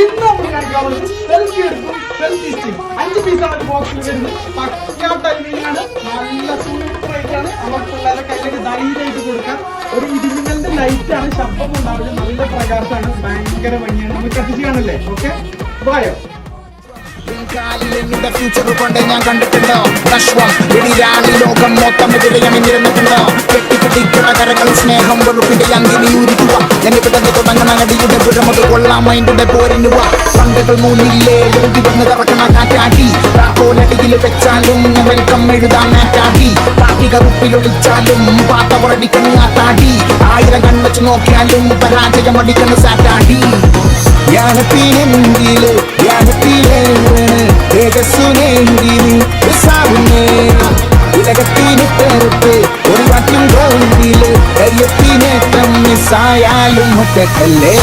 ഇന്ന് നമ്മൾ കാണിക്കാറുള്ളത് സെൽഫി എടുക്കും, സെൽഫി സ്റ്റിക്ക് 5 പീസാണ് ഒരു ബോക്സിൽ വരുന്നത്. പക്കാ ടൈമിംഗാണ്, നല്ല സൂപ്പർ ആയിട്ടാണ്. നമ്മൾ പിള്ളേരെ കയ്യിലേക്ക് ധൈര്യമായിട്ട് കൊടുക്കാം. ഒരു ഇടിമിന്നലിന്റെ ലൈറ്റാണ്, ശബ്ദം ഉണ്ടാവില്ല, നല്ല പ്രകാശമാണ്, ഭയങ്കര ഭംഗിയാണ്. നമുക്ക് കത്തിച്ച് കാണല്ലേ? ഓക്കെ, പോയോ? ഫ്യൂച്ചർ കൊണ്ട് ഞാൻ കണ്ടിട്ടുണ്ടോ നശ്വം വെടിരാണി ലോകം മൊത്തം എതിരെയണിഞ്ഞിരുന്നിട്ടുണ്ടോ കെട്ടിപ്പിടിക്കുന്ന കരകൾ സ്നേഹം വെറുപ്പിന്റെ അങ്കിനി ഊരിക്കുക എന്നിട്ട് തുടങ്ങുന്ന അടിയുടെ പുഴമത് കൊള്ളാം മൈൻഡുടെ പോരിനുവ പണ്ടുകൾ മൂന്നില്ലേ എഴുതി വന്ന് കറക്കണ കാറ്റാക്കി താക്കോലടിയിൽ വെച്ചാലും വെൽക്കം എഴുതാൻ നാറ്റാക്കി പാട്ടി കറുപ്പിലൊളിച്ചാലും പാത്ത പുറടിക്കുന്ന ആട്ടാടി 1000 കൺവെച്ച് നോക്കിയാലും പരാജയം അടിക്കുന്ന സാറ്റാടി യാനത്തിനെങ്കില് തേജസ്സുനെങ്കില് ഉലകത്തിന് തെറുത്ത് ഒരു വാക്യം ഗോവിന്ദില് ധൈര്യത്തിനേറ്റം മിസ്സായാലും ഒറ്റക്കല്ലേ